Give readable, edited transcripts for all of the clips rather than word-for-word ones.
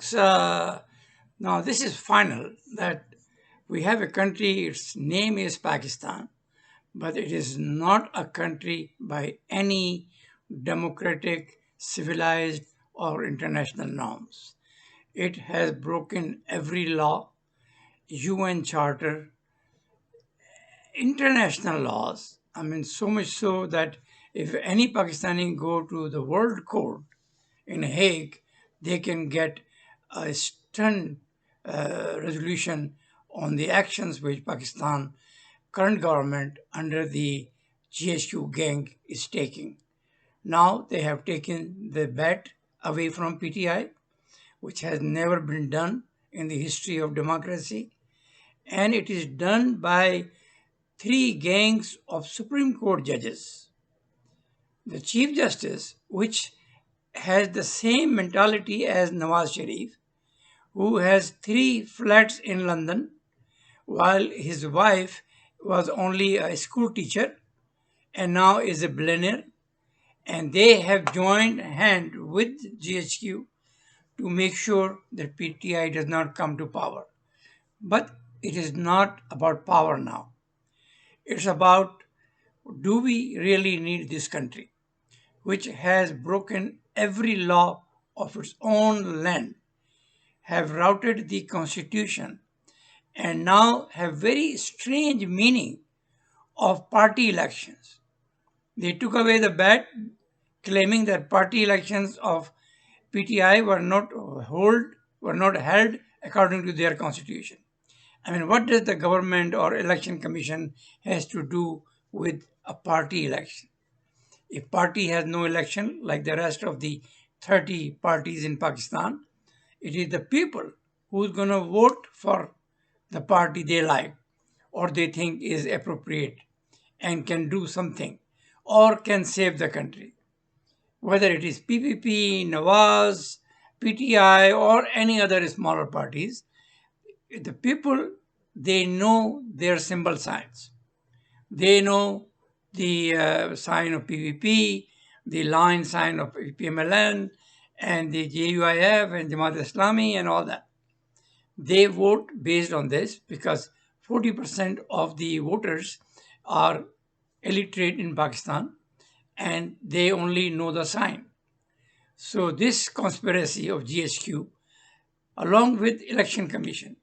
folks, now this is final that we have a country, its name is Pakistan, but it is not a country by any democratic, civilized, or international norms. It has broken every law, UN Charter, international laws. I mean, so much so that if any Pakistani go to the World Court in Hague, they can get a stern resolution on the actions which Pakistan current government under the GHQ gang is taking. Now they have taken the bat away from PTI, which has never been done in the history of democracy, and it is done by three gangs of Supreme Court judges. The Chief Justice, which has the same mentality as Nawaz Sharif, who has 3 flats in London, while his wife was only a school teacher and now is a billionaire, and they have joined hand with GHQ to make sure that PTI does not come to power. But it is not about power now. It's about, do we really need this country, which has broken every law of its own land, have routed the constitution, and now have very strange meaning of party elections. They took away the bat, claiming that party elections of PTI were not held according to their constitution. I mean, what does the government or election commission has to do with a party election? If party has no election, like the rest of the 30 parties in Pakistan, it is the people who's going to vote for the party they like or they think is appropriate and can do something or can save the country. Whether it is PPP, Nawaz, PTI, or any other smaller parties, the people, they know their symbol signs. They know the sign of PVP, the line sign of PMLN, and the JUIF and Jamaat Islami and all that. They vote based on this because 40% of the voters are illiterate in Pakistan and they only know the sign. So this conspiracy of GHQ, along with election commission,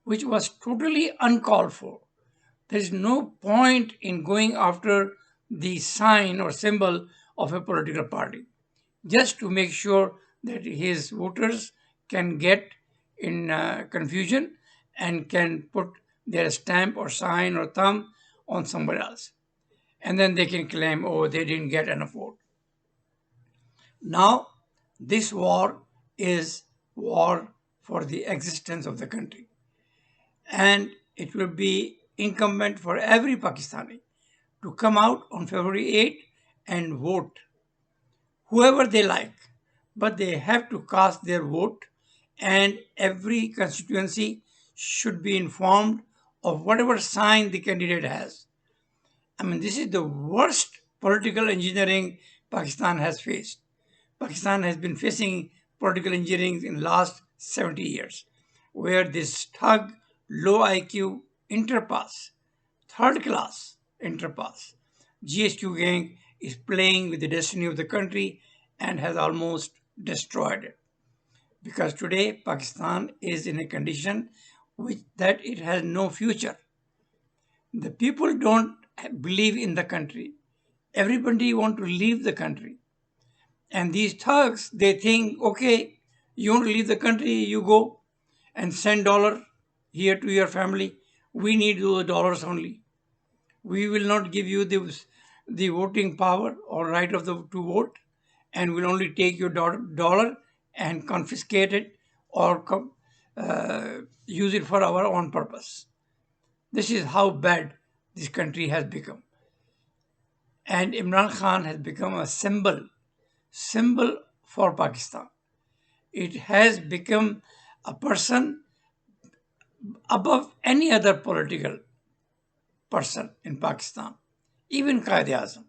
which was totally uncalled for. There is no point in going after the sign or symbol of a political party just to make sure that his voters can get in confusion and can put their stamp or sign or thumb on somebody else. And then they can claim, oh, they didn't get enough vote. Now, this war is war for the existence of the country. And it will be incumbent for every Pakistani to come out on February 8 and vote whoever they like. But they have to cast their vote, and every constituency should be informed of whatever sign the candidate has. I mean, this is the worst political engineering Pakistan has faced. Pakistan has been facing political engineering in the last 70 years, where this thug, low IQ interpass, third class interpass, GHQ gang is playing with the destiny of the country and has almost destroyed it. Because today Pakistan is in a condition that it has no future. The people don't believe in the country. Everybody want to leave the country. And these thugs, they think, okay, you want to leave the country, you go and send dollar here to your family. We need those dollars only. We will not give you the voting power or right to vote, and we'll only take your dollar and confiscate it or use it for our own purpose. This is how bad this country has become. And Imran Khan has become a symbol for Pakistan. It has become a person above any other political person in Pakistan, even Qazi Azam.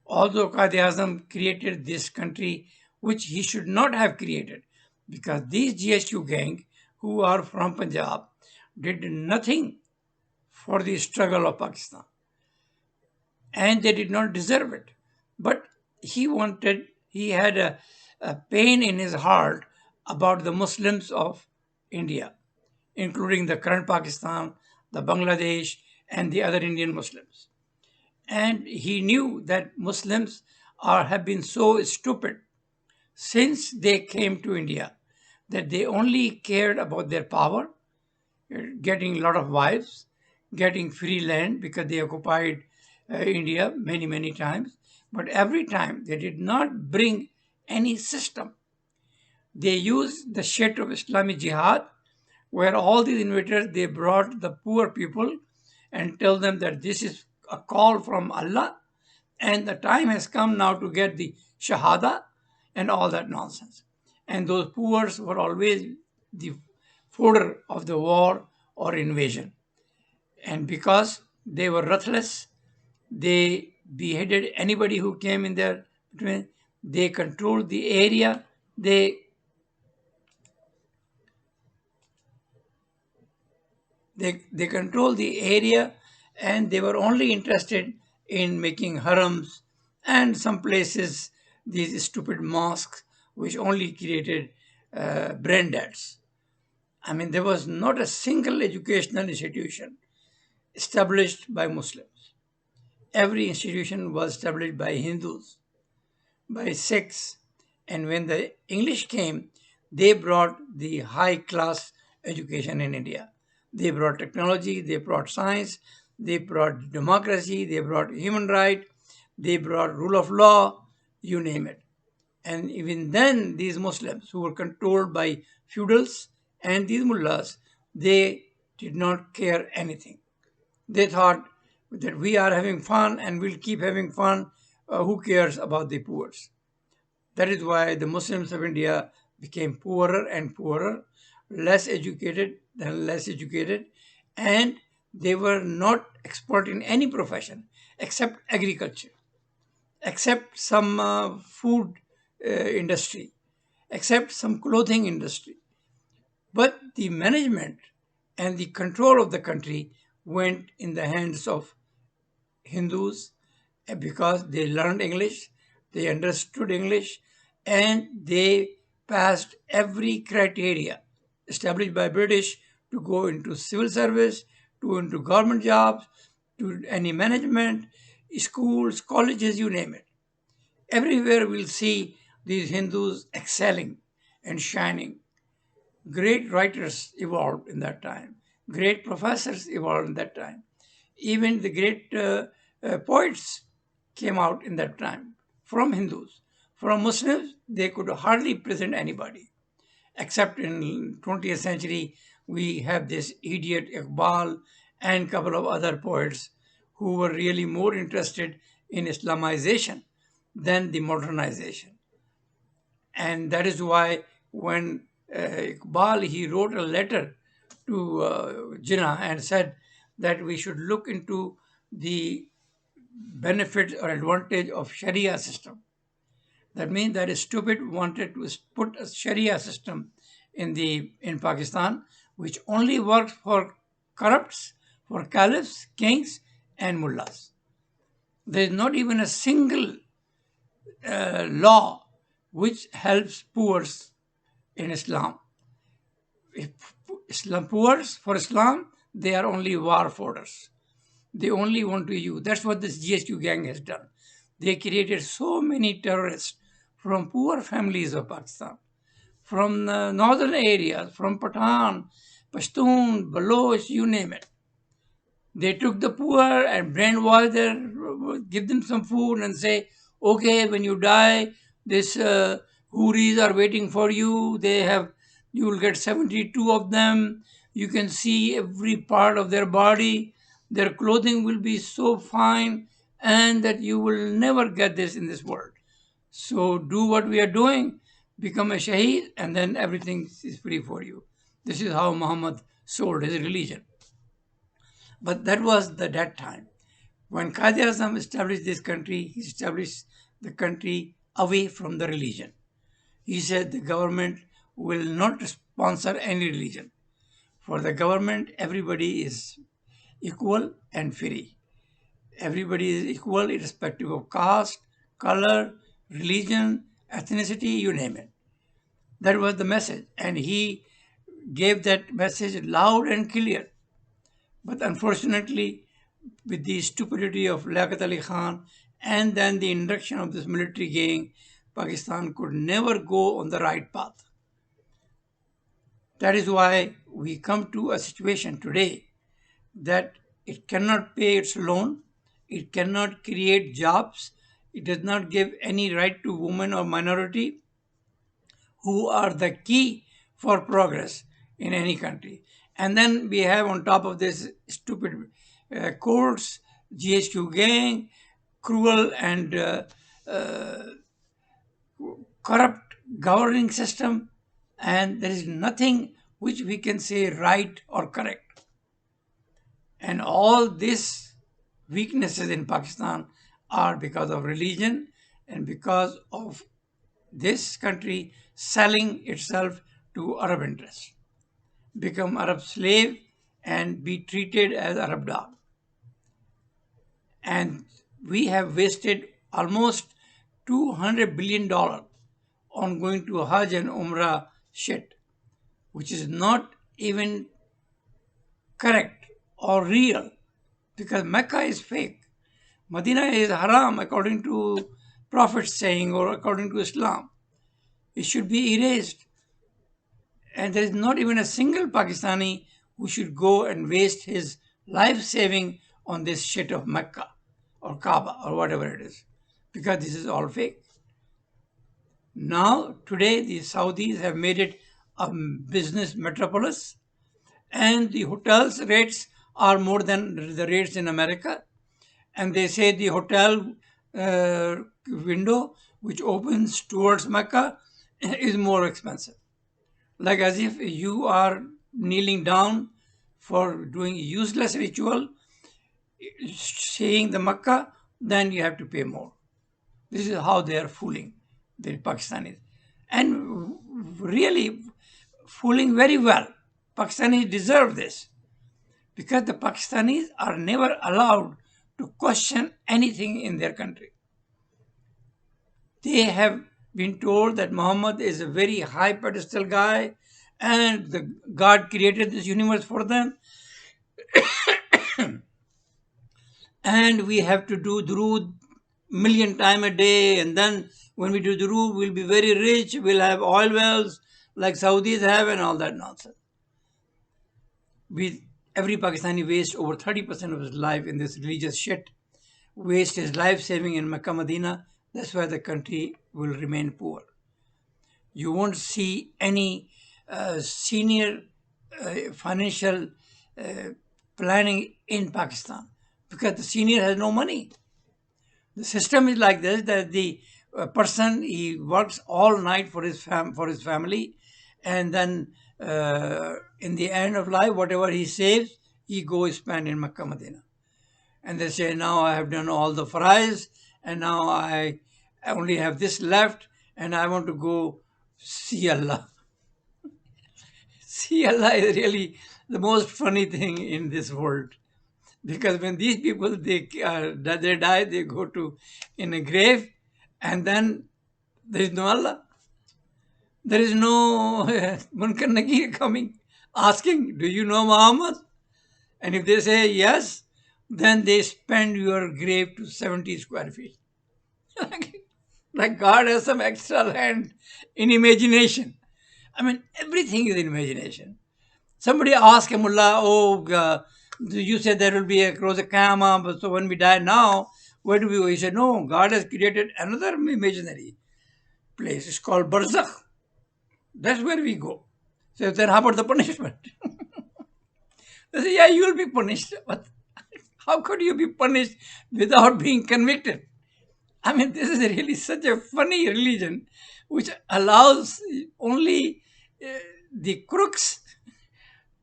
Although Qazi Azam created this country, which he should not have created, because these GSU gang who are from Punjab did nothing for the struggle of Pakistan, and they did not deserve it. But he had a pain in his heart about the Muslims of India, including the current Pakistan, the Bangladesh, and the other Indian Muslims. And he knew that Muslims have been so stupid since they came to India that they only cared about their power, getting a lot of wives, getting free land because they occupied India many, many times. But every time they did not bring any system. They used the shade of Islamic Jihad, where all these invaders, they brought the poor people and tell them that this is a call from Allah and the time has come now to get the Shahada and all that nonsense. And those poor were always the fodder of the war or invasion. And because they were ruthless, they beheaded anybody who came in there between. They controlled the area. They controlled the area, and they were only interested in making harams and some places these stupid mosques which only created brain deads. I mean, there was not a single educational institution established by Muslims. Every institution was established by Hindus, by Sikhs, and when the English came, they brought the high class education in India. They brought technology, they brought science, they brought democracy, they brought human right, they brought rule of law, you name it. And even then, these Muslims who were controlled by feudals and these mullahs, they did not care anything. They thought that we are having fun and we'll keep having fun. Who cares about the poor? That is why the Muslims of India became poorer and poorer, less educated than less educated, and they were not expert in any profession except agriculture, except some food industry, except some clothing industry. But the management and the control of the country went in the hands of Hindus because they learned English, they understood English, and they passed every criteria established by British to go into civil service, to into government jobs, to any management, schools, colleges, you name it. Everywhere we'll see these Hindus excelling and shining. Great writers evolved in that time. Great professors evolved in that time. Even the great poets came out in that time from Hindus. From Muslims, they could hardly present anybody. Except in 20th century, we have this idiot Iqbal and couple of other poets who were really more interested in Islamization than the modernization. And that is why when Iqbal, he wrote a letter to Jinnah and said that we should look into the benefits or advantage of Sharia system. That means that a stupid wanted to put a Sharia system in Pakistan, which only works for corrupts, for caliphs, kings, and mullahs. There is not even a single law which helps poor in Islam. Poor for Islam, they are only war foders. They only want to use. That's what this GSU gang has done. They created so many terrorists from poor families of Pakistan, from the northern areas, from Pathan, Pashtun, Baloch, you name it. They took the poor and brainwashed them, give them some food and say, okay, when you die, this Huris are waiting for you. You will get 72 of them. You can see every part of their body. Their clothing will be so fine and that you will never get this in this world. So do what we are doing, become a shaheed, and then everything is free for you. This is how Muhammad sold his religion. But that was that time. When Qazi Azam established this country, he established the country away from the religion. He said the government will not sponsor any religion. For the government, everybody is equal and free. Everybody is equal irrespective of caste, color, religion, ethnicity, you name it. That was the message. And he gave that message loud and clear. But unfortunately, with the stupidity of Liaquat Ali Khan and then the induction of this military gang, Pakistan could never go on the right path. That is why we come to a situation today that it cannot pay its loan, it cannot create jobs, it does not give any right to women or minority who are the key for progress in any country. And then we have on top of this stupid courts, GHQ gang, cruel and corrupt governing system, and there is nothing which we can say right or correct. And all these weaknesses in Pakistan are because of religion and because of this country selling itself to Arab interests, become Arab slave and be treated as Arab dog. And we have wasted almost $200 billion on going to Hajj and Umrah shit, which is not even correct or real, because Mecca is fake. Medina is haram according to Prophet's saying or according to Islam. It should be erased. And there is not even a single Pakistani who should go and waste his life saving on this shit of Mecca or Kaaba or whatever it is, because this is all fake. Now, today, the Saudis have made it a business metropolis, and the hotels rates are more than the rates in America. And they say the hotel window, which opens towards Mecca, is more expensive. Like as if you are kneeling down for doing useless ritual, seeing the Mecca, then you have to pay more. This is how they are fooling the Pakistanis. And really fooling very well. Pakistanis deserve this, because the Pakistanis are never allowed to question anything in their country. They have been told that Muhammad is a very high pedestal guy and the God created this universe for them. And we have to do durood million times a day, and then when we do durood, we'll be very rich, we'll have oil wells like Saudis have and all that nonsense. Every Pakistani wastes over 30% of his life in this religious shit, waste his life saving in Mecca, Medina. That's why the country will remain poor. You won't see any senior financial planning in Pakistan, because the senior has no money. The system is like this, that the person, he works all night for his family, and then in the end of life, whatever he saves, he goes spend in Mecca, Medina. And they say, now I have done all the farais, and now I only have this left, and I want to go see Allah. See Allah is really the most funny thing in this world. Because when these people, they die, they go to in a grave, and then there is no Allah. There is no Munkar Nakir coming, asking, do you know Muhammad? And if they say yes, then they spend your grave to 70 square feet. Like God has some extra land in imagination. I mean, everything is in imagination. Somebody asked a mullah, you said there will be a close Qiyamah, but so when we die now, where do we go? He said, no, God has created another imaginary place. It's called Barzakh. That's where we go. So then how about the punishment? They say, yeah, you will be punished. But how could you be punished without being convicted? I mean, this is really such a funny religion which allows only the crooks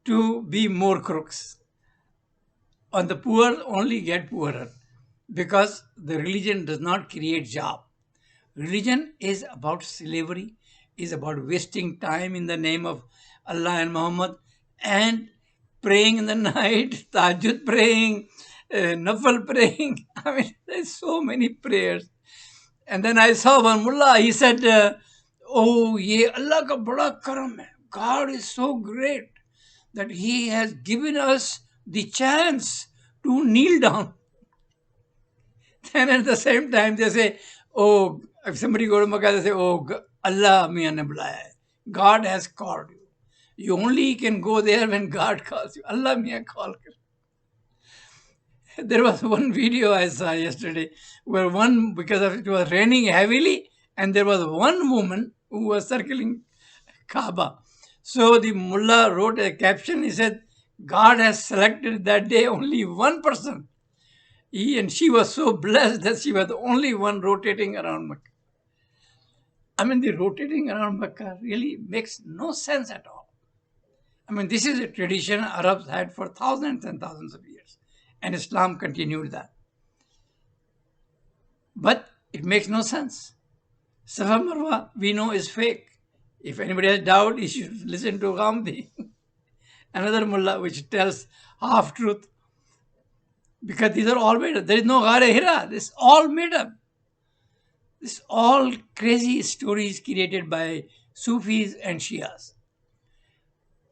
to be more crooks. And the poor only get poorer, because the religion does not create job. Religion is about slavery. is about wasting time in the name of Allah and Muhammad and praying in the night, tahajjud praying, nafal praying. I mean, there's so many prayers. And then I saw one mullah, he said, oh, ye Allah ka bada karam hai. God is so great that he has given us the chance to kneel down. And at the same time, they say, oh, if somebody go to Makkah, they say, oh, Allah miyan ne bulaya hai. God has called you. You only can go there when God calls you. Allah miyan call kar. There was one video I saw yesterday where because of it was raining heavily, and there was one woman who was circling Kaaba. So the mullah wrote a caption. He said, God has selected that day only one person. And she was so blessed that she was the only one rotating around Makkah. I mean, the rotating around Makkah really makes no sense at all. I mean, this is a tradition Arabs had for thousands and thousands of years. And Islam continued that. But it makes no sense. Safa Marwa, we know, is fake. If anybody has doubt, he should listen to Ghamdi, another mullah, which tells half-truth. Because these are all made up. There is no Ghar Hira. This is all made up. This is all crazy stories created by Sufis and Shias.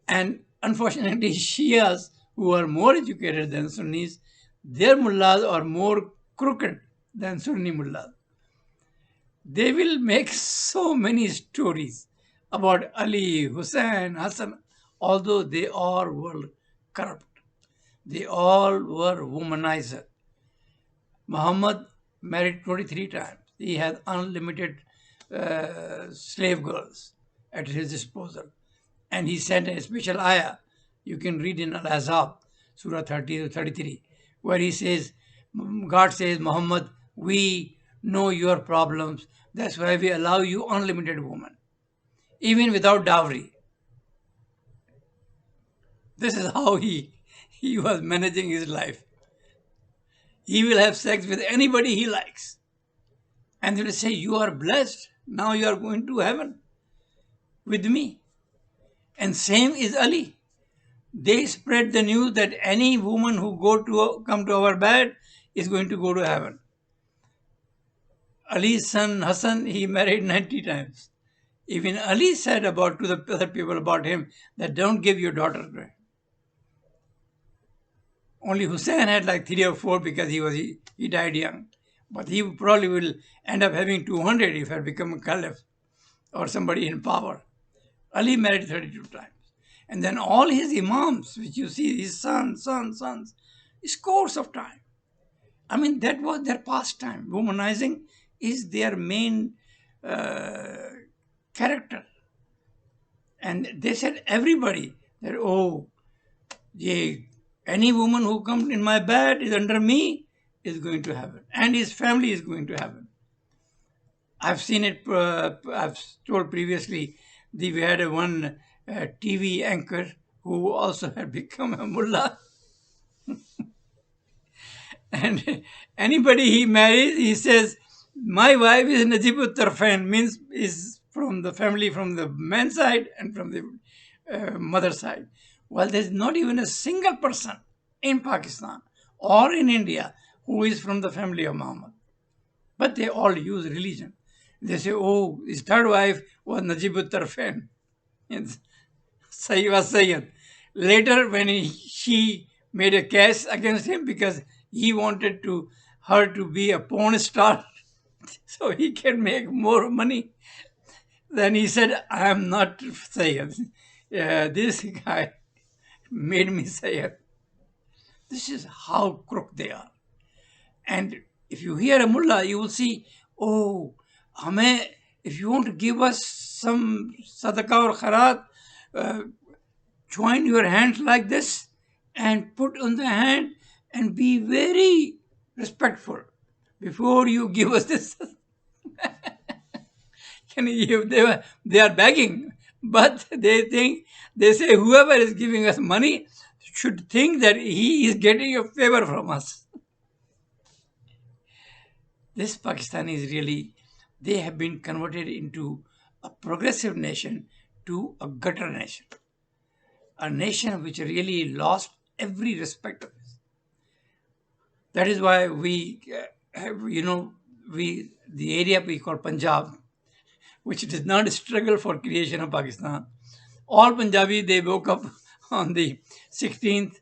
And unfortunately, Shias, who are more educated than Sunnis, their mullahs are more crooked than Sunni mullahs. They will make so many stories about Ali, Hussein, Hassan, although they all were corrupt. They all were womanizer. Muhammad married 23 times. He had unlimited slave girls at his disposal. And he sent a special ayah. You can read in Al-Ahzab, Surah 30 to 33, where he says, God says, Muhammad, we know your problems. That's why we allow you unlimited women, even without dowry. This is how he was managing his life. He will have sex with anybody he likes. And they will say, you are blessed. Now you are going to heaven with me. And same is Ali. They spread the news that any woman who come to our bed is going to go to heaven. Ali's son Hassan, he married 90 times. Even Ali said to the other people about him that don't give your daughter away. Only Hussein had like 3 or 4 because he died young. But he probably will end up having 200 if he had become a caliph or somebody in power. Ali married 32 times. And then all his imams, which you see, his sons, scores of time. I mean, that was their pastime. Womanizing is their main character. And they said everybody that, oh, any woman who comes in my bed is under me is going to heaven. And his family is going to heaven. I've seen it, I've told previously, we had one TV anchor who also had become a mullah. And anybody he marries, he says, my wife is Najibut Tarfain, means is from the family from the man's side and from the mother's side. Well, there's not even a single person in Pakistan or in India who is from the family of Muhammad. But they all use religion. They say, oh, his third wife was Najibut Tarfain. Was Sayyid. Later, when she made a case against him because he wanted her to be a porn star so he can make more money, then he said, I am not Sayyid. This guy made me Sayyid. This is how crooked they are. And if you hear a mullah, you will see, oh, if you want to give us some sadaqah or kharat, join your hands like this and put on the hand and be very respectful before you give us this. They are begging, but they say whoever is giving us money should think that he is getting a favor from us. This Pakistanis really, they have been converted into a progressive nation to a gutter nation, a nation which really lost every respect of it. That is why we have, the area we call Punjab, which did not struggle for creation of Pakistan. All Punjabi, they woke up on the 16th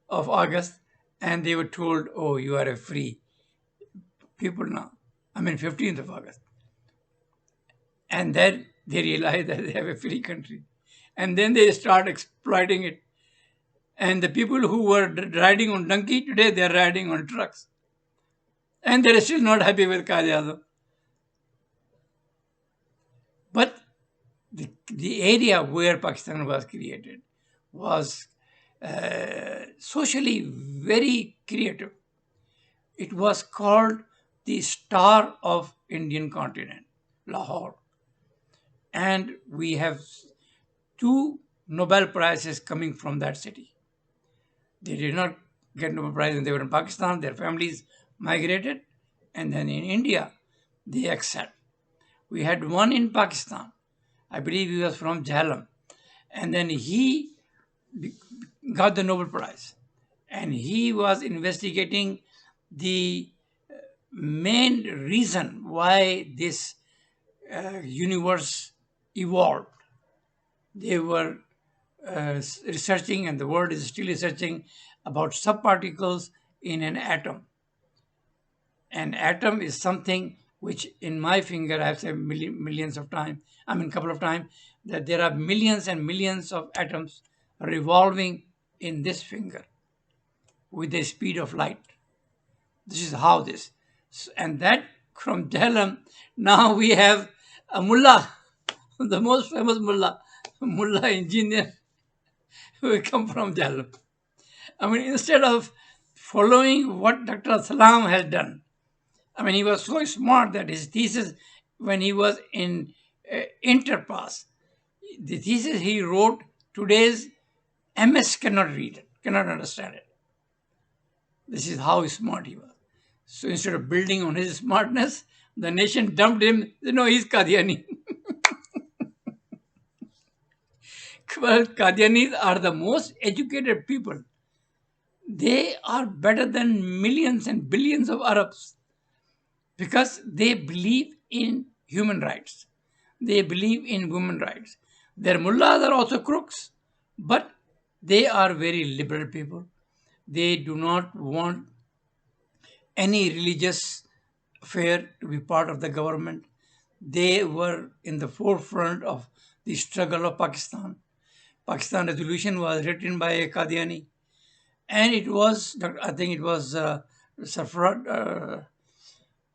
of August and they were told, oh, you are a free people now. 15th of August. And then they realize that they have a free country. And then they start exploiting it. And the people who were riding on donkey, today they are riding on trucks. And they are still not happy with Qazi Isa. But the area where Pakistan was created was socially very creative. It was called the Star of Indian Continent, Lahore. And we have 2 Nobel Prizes coming from that city. They did not get Nobel Prize when they were in Pakistan. Their families migrated. And then in India, they excelled. We had one in Pakistan. I believe he was from Jhelum. And then he got the Nobel Prize. And he was investigating the main reason why this universe evolved. They were researching, and the world is still researching, about subparticles in an atom. An atom is something which in my finger, I have said millions of times, couple of times, that there are millions and millions of atoms revolving in this finger with the speed of light. This is how this. And that from Jhelum, now we have a mullah, the most famous mullah engineer, who come from Jhelum. Instead of following what Dr. Salam has done, he was so smart that his thesis, when he was in Interpass, the thesis he wrote, today's MS cannot read it, cannot understand it. This is how smart he was. So instead of building on his smartness, the nation dumped him. No, he's Qadiani. Well, Qadianis are the most educated people. They are better than millions and billions of Arabs because they believe in human rights. They believe in women's rights. Their mullahs are also crooks, but they are very liberal people. They do not want any religious affair to be part of the government. They were in the forefront of the struggle of Pakistan. Pakistan resolution was written by a Qadiani, and it was, I think it was Sarfraz,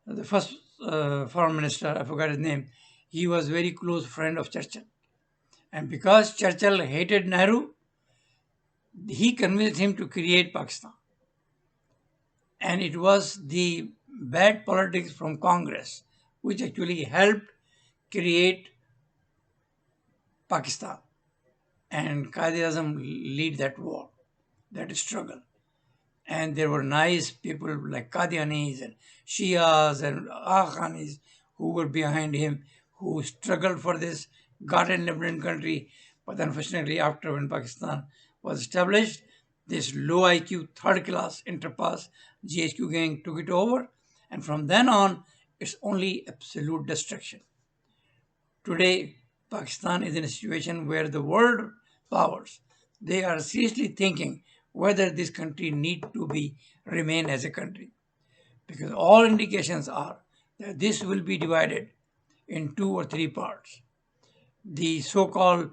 the first foreign minister, I forgot his name. He was very close friend of Churchill. And because Churchill hated Nehru, he convinced him to create Pakistan. And it was the bad politics from Congress which actually helped create Pakistan. And Qazi lead that war, that struggle. And there were nice people like Qadianis and Shias and Aghanis who were behind him, who struggled for this, got an independent country. But unfortunately, after when Pakistan was established, this low IQ, third class interpass GHQ gang took it over. And from then on, it's only absolute destruction. Today, Pakistan is in a situation where the world powers, they are seriously thinking whether this country need to remain as a country. Because all indications are that this will be divided in 2 or 3 parts. The so-called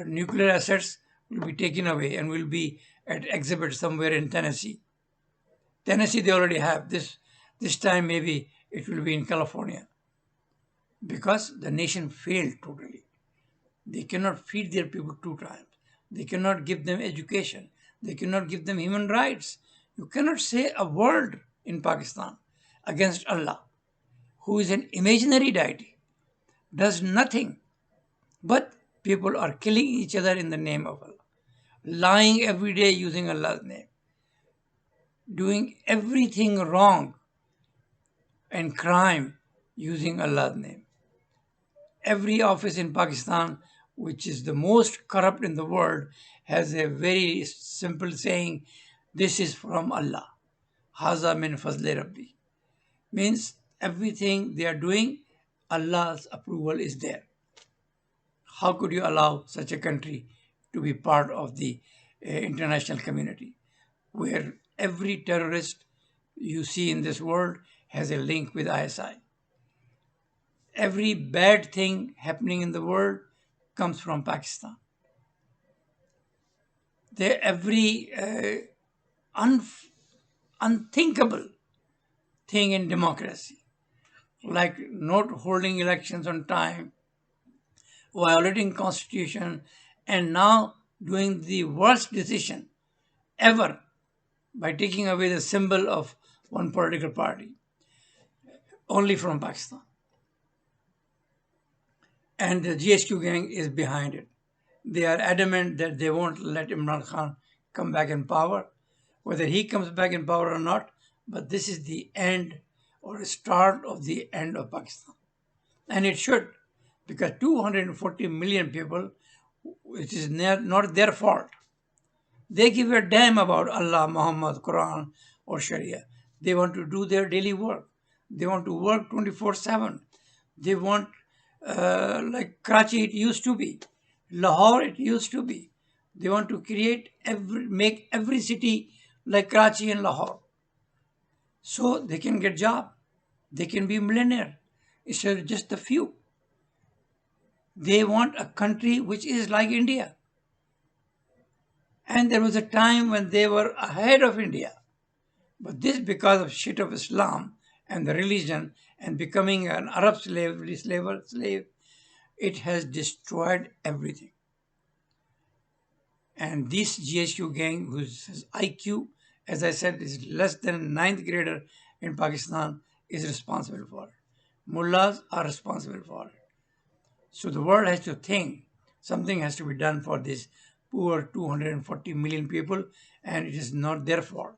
nuclear assets will be taken away and will be at exhibit somewhere in Tennessee. Tennessee they already have. This time maybe it will be in California. Because the nation failed totally. They cannot feed their people 2 times. They cannot give them education. They cannot give them human rights. You cannot say a word in Pakistan against Allah, who is an imaginary deity, does nothing. But people are killing each other in the name of Allah, lying every day using Allah's name, doing everything wrong and crime using Allah's name. every office in Pakistan, which is the most corrupt in the world, has a very simple saying, this is from Allah. Haza min fazli Rabbi. Means everything they are doing, Allah's approval is there. How could you allow such a country to be part of the international community, where every terrorist you see in this world has a link with ISI? Every bad thing happening in the world comes from Pakistan. Every unthinkable thing in democracy, like not holding elections on time, violating constitution, and now doing the worst decision ever by taking away the symbol of one political party, only from Pakistan. And the GSQ gang is behind it. They are adamant that they won't let Imran Khan come back in power, whether he comes back in power or not, but this is the end or start of the end of Pakistan. And it should, because 240 million people, it is not their fault. They give a damn about Allah, Muhammad, Quran, or Sharia. They want to do their daily work. They want to work 24/7. They want, like Karachi it used to be, Lahore it used to be. They want to make every city like Karachi and Lahore. So they can get job. They can be millionaire instead of just a few. They want a country which is like India. And there was a time when they were ahead of India. But this, because of shit of Islam and the religion and becoming an Arab slave, it has destroyed everything. And this GSU gang, whose IQ, as I said, is less than a 9th grader in Pakistan, is responsible for it. Mullahs are responsible for it. So the world has to think something has to be done for this poor 240 million people, and it is not their fault.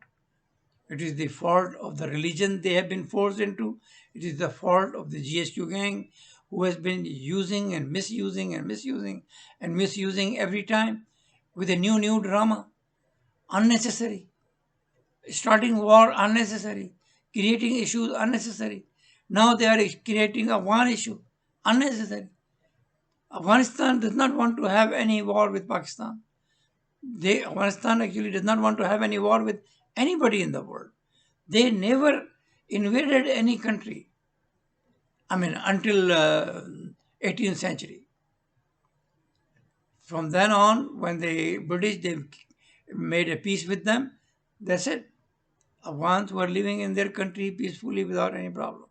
It is the fault of the religion they have been forced into. It is the fault of the GSQ gang, who has been using and misusing and misusing and misusing every time with a new drama. Unnecessary. Starting war, unnecessary. Creating issues, unnecessary. Now they are creating a one issue, unnecessary. Afghanistan does not want to have any war with Pakistan. Afghanistan actually does not want to have any war with anybody in the world. They never invaded any country. Until 18th century. From then on, when the British they made a peace with them, that's it. Afghans were living in their country peacefully without any problem.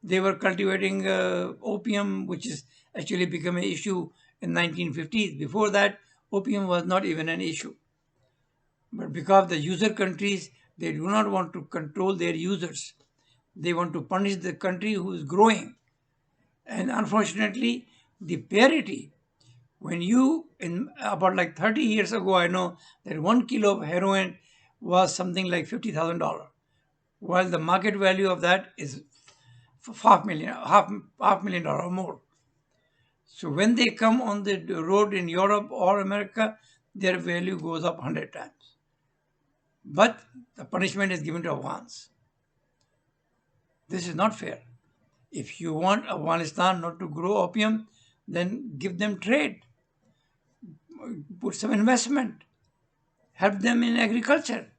They were cultivating opium, which is actually become an issue in 1950s. Before that, opium was not even an issue. But because the user countries, they do not want to control their users. They want to punish the country who is growing. And unfortunately, the parity, when about like 30 years ago, I know that 1 kilo of heroin was something like $50,000, while the market value of that is half million dollars or more. So when they come on the road in Europe or America, their value goes up 100 times. But the punishment is given to Afghans. This is not fair. If you want Afghanistan not to grow opium, then give them trade. Put some investment. Help them in agriculture.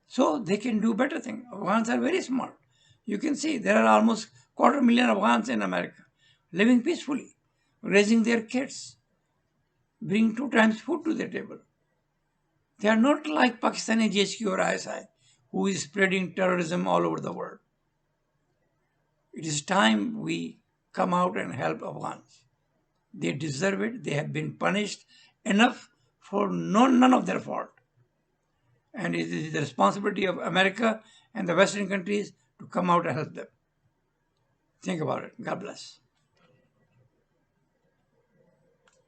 So they can do better things. Afghans are very smart. You can see there are almost 250,000 Afghans in America living peacefully, raising their kids, bring 2 times food to their table. They are not like Pakistani GHQ or ISI, who is spreading terrorism all over the world. It is time we come out and help Afghans. They deserve it. They have been punished enough for none of their fault. And it is the responsibility of America and the Western countries to come out and help them. Think about it. God bless.